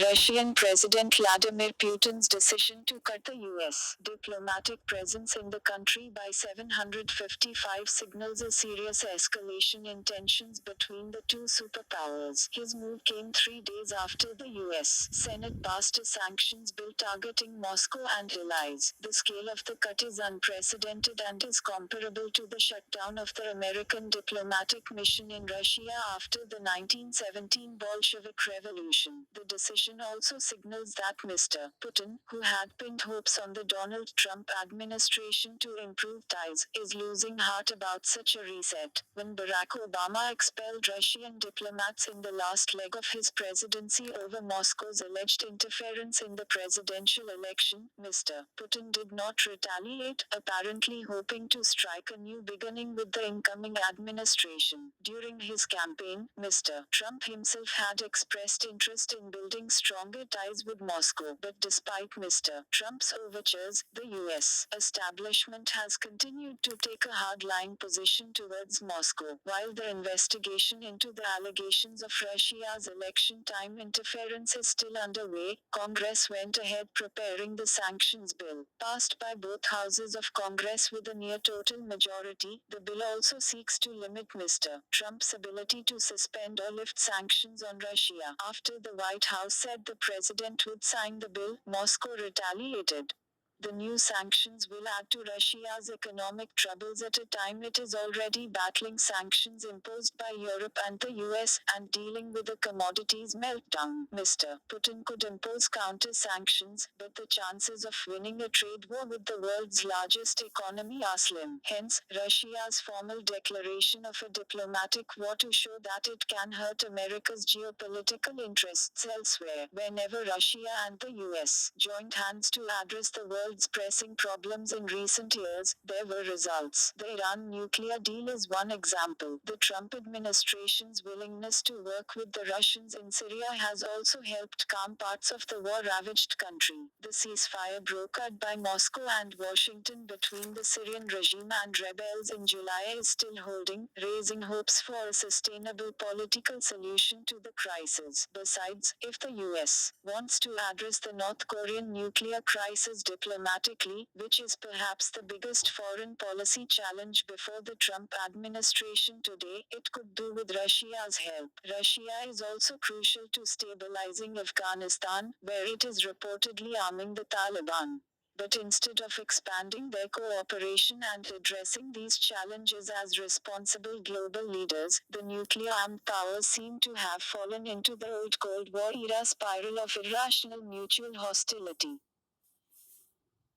Russian President Vladimir Putin's decision to cut the U.S. diplomatic presence in the country by 755 signals a serious escalation in tensions between the two superpowers. His move came 3 days after the U.S. Senate passed a sanctions bill targeting Moscow and allies. The scale of the cut is unprecedented and is comparable to the shutdown of the American diplomatic mission in Russia after the 1917 Bolshevik Revolution. The decision also signals that Mr. Putin, who had pinned hopes on the Donald Trump administration to improve ties, is losing heart about such a reset. When Barack Obama expelled Russian diplomats in the last leg of his presidency over Moscow's alleged interference in the presidential election, Mr. Putin did not retaliate, apparently hoping to strike a new beginning with the incoming administration. During his campaign, Mr. Trump himself had expressed interest in building stronger ties with Moscow. But despite Mr. Trump's overtures, the U.S. establishment has continued to take a hardline position towards Moscow. While the investigation into the allegations of Russia's election time interference is still underway, Congress went ahead preparing the sanctions bill. Passed by both houses of Congress with a near total majority, the bill also seeks to limit Mr. Trump's ability to suspend or lift sanctions on Russia. After the White House said the president would sign the bill, Moscow retaliated. The new sanctions will add to Russia's economic troubles at a time it is already battling sanctions imposed by Europe and the US and dealing with a commodities meltdown. Mr. Putin could impose counter-sanctions, but the chances of winning a trade war with the world's largest economy are slim. Hence, Russia's formal declaration of a diplomatic war to show that it can hurt America's geopolitical interests elsewhere. Whenever Russia and the US joined hands to address the world's pressing problems in recent years, there were results. The Iran nuclear deal is one example. The Trump administration's willingness to work with the Russians in Syria has also helped calm parts of the war-ravaged country. The ceasefire brokered by Moscow and Washington between the Syrian regime and rebels in July is still holding, raising hopes for a sustainable political solution to the crisis. Besides, if the US wants to address the North Korean nuclear crisis diplomatically, which is perhaps the biggest foreign policy challenge before the Trump administration today, it could do with Russia's help. Russia is also crucial to stabilizing Afghanistan, where it is reportedly arming the Taliban. But instead of expanding their cooperation and addressing these challenges as responsible global leaders, the nuclear-armed powers seem to have fallen into the old Cold War era spiral of irrational mutual hostility.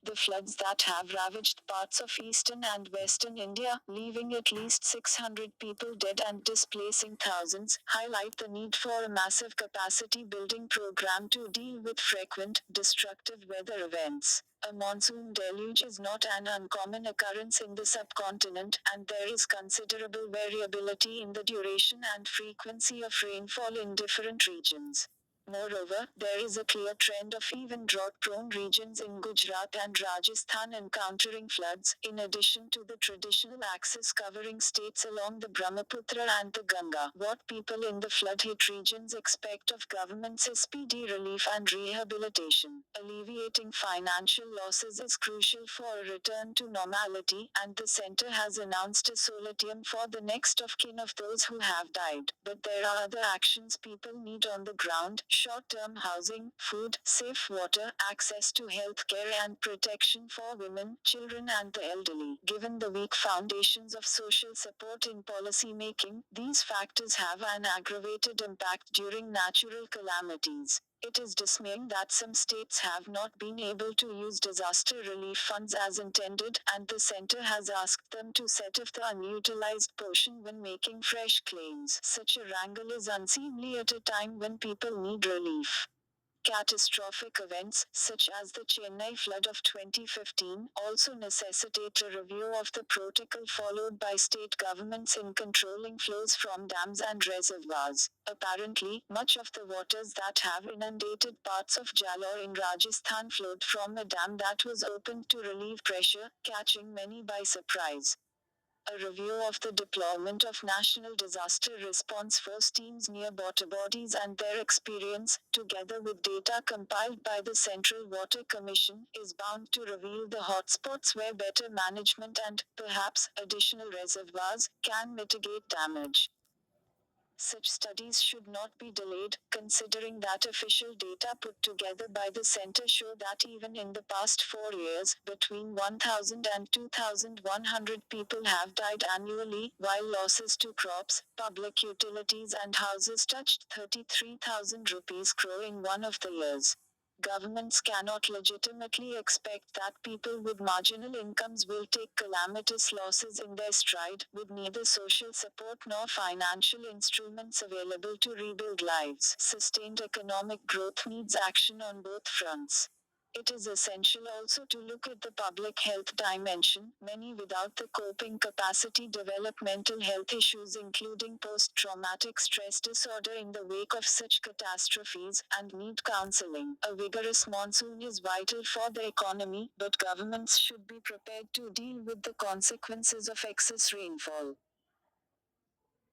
The floods that have ravaged parts of eastern and western India, leaving at least 600 people dead and displacing thousands, highlight the need for a massive capacity building program to deal with frequent, destructive weather events. A monsoon deluge is not an uncommon occurrence in the subcontinent, and there is considerable variability in the duration and frequency of rainfall in different regions. Moreover, there is a clear trend of even drought-prone regions in Gujarat and Rajasthan encountering floods, in addition to the traditional axis covering states along the Brahmaputra and the Ganga. What people in the flood-hit regions expect of governments is speedy relief and rehabilitation. Alleviating financial losses is crucial for a return to normality, and the center has announced a solatium for the next of kin of those who have died. But there are other actions people need on the ground: short-term housing, food, safe water, access to health care and protection for women, children and the elderly. Given the weak foundations of social support in policy making, these factors have an aggravated impact during natural calamities. It is dismaying that some states have not been able to use disaster relief funds as intended, and the center has asked them to set off the unutilized portion when making fresh claims. Such a wrangle is unseemly at a time when people need relief. Catastrophic events, such as the Chennai flood of 2015, also necessitate a review of the protocol followed by state governments in controlling flows from dams and reservoirs. Apparently, much of the waters that have inundated parts of Jalore in Rajasthan flowed from a dam that was opened to relieve pressure, catching many by surprise. A review of the deployment of National Disaster Response Force teams near water bodies and their experience, together with data compiled by the Central Water Commission, is bound to reveal the hotspots where better management and, perhaps, additional reservoirs can mitigate damage. Such studies should not be delayed, considering that official data put together by the center show that even in the past 4 years, between 1,000 and 2,100 people have died annually, while losses to crops, public utilities and houses touched 33,000 rupees crore in one of the years. Governments cannot legitimately expect that people with marginal incomes will take calamitous losses in their stride, with neither social support nor financial instruments available to rebuild lives. Sustained economic growth needs action on both fronts. It is essential also to look at the public health dimension. Many without the coping capacity develop mental health issues, including post traumatic stress disorder in the wake of such catastrophes, and need counseling. A vigorous monsoon is vital for the economy, but governments should be prepared to deal with the consequences of excess rainfall.